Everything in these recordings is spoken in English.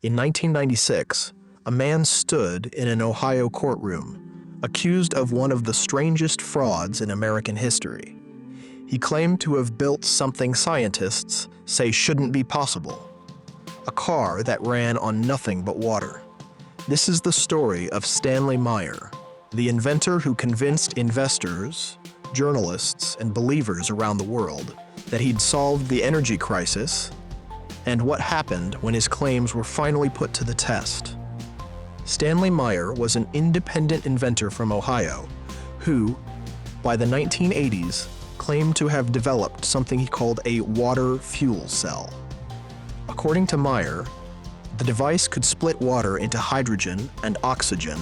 In 1996, a man stood in an Ohio courtroom, accused of one of the strangest frauds in American history. He claimed to have built something scientists say shouldn't be possible, a car that ran on nothing but water. This is the story of Stanley Meyer, the inventor who convinced investors, journalists, and believers around the world that he'd solved the energy crisis and what happened when his claims were finally put to the test. Stanley Meyer was an independent inventor from Ohio who, by the 1980s, claimed to have developed something he called a water fuel cell. According to Meyer, the device could split water into hydrogen and oxygen,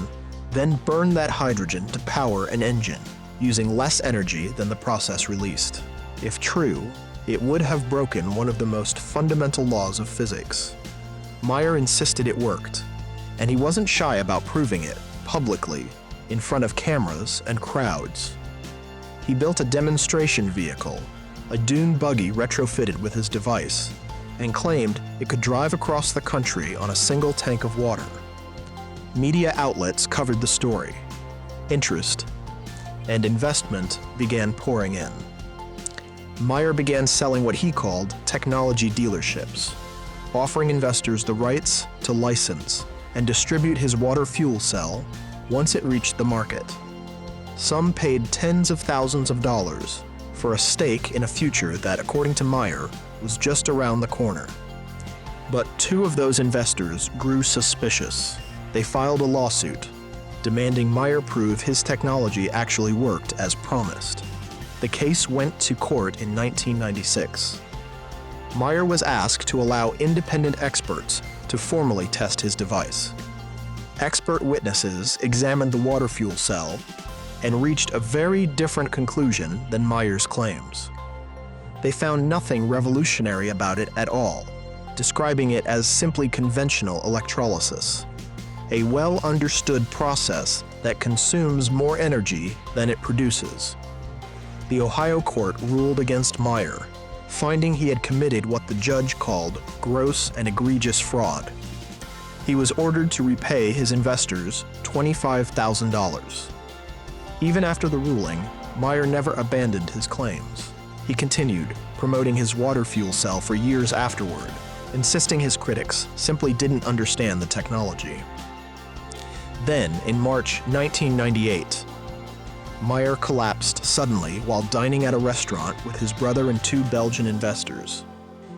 then burn that hydrogen to power an engine, using less energy than the process released. If true, it would have broken one of the most fundamental laws of physics. Meyer insisted it worked, and he wasn't shy about proving it publicly in front of cameras and crowds. He built a demonstration vehicle, a dune buggy retrofitted with his device, and claimed it could drive across the country on a single tank of water. Media outlets covered the story. Interest and investment began pouring in. Meyer began selling what he called technology dealerships, offering investors the rights to license and distribute his water fuel cell once it reached the market. Some paid tens of thousands of dollars for a stake in a future that, according to Meyer, was just around the corner. But two of those investors grew suspicious. They filed a lawsuit, demanding Meyer prove his technology actually worked as promised. The case went to court in 1996. Meyer was asked to allow independent experts to formally test his device. Expert witnesses examined the water fuel cell and reached a very different conclusion than Meyer's claims. They found nothing revolutionary about it at all, describing it as simply conventional electrolysis, a well-understood process that consumes more energy than it produces. The Ohio court ruled against Meyer, finding he had committed what the judge called gross and egregious fraud. He was ordered to repay his investors $25,000. Even after the ruling, Meyer never abandoned his claims. He continued promoting his water fuel cell for years afterward, insisting his critics simply didn't understand the technology. Then, in March 1998, Meyer collapsed suddenly while dining at a restaurant with his brother and two Belgian investors.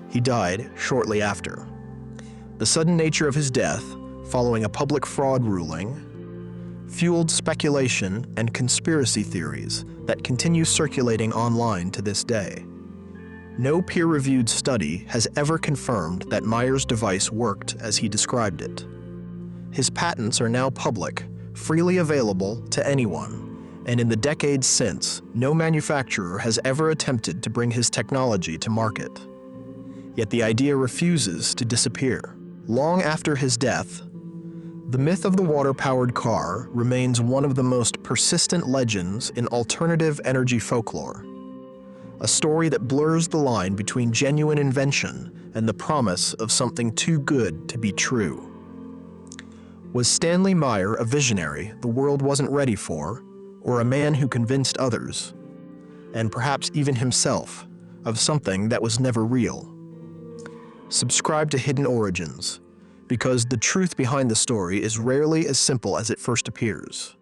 He died shortly after. The sudden nature of his death, following a public fraud ruling, fueled speculation and conspiracy theories that continue circulating online to this day. No peer-reviewed study has ever confirmed that Meyer's device worked as he described it. His patents are now public, freely available to anyone, and in the decades since, no manufacturer has ever attempted to bring his technology to market. Yet the idea refuses to disappear. Long after his death, the myth of the water-powered car remains one of the most persistent legends in alternative energy folklore, a story that blurs the line between genuine invention and the promise of something too good to be true. Was Stanley Meyer a visionary the world wasn't ready for, or a man who convinced others, and perhaps even himself, of something that was never real? Subscribe to Hidden Origins, because the truth behind the story is rarely as simple as it first appears.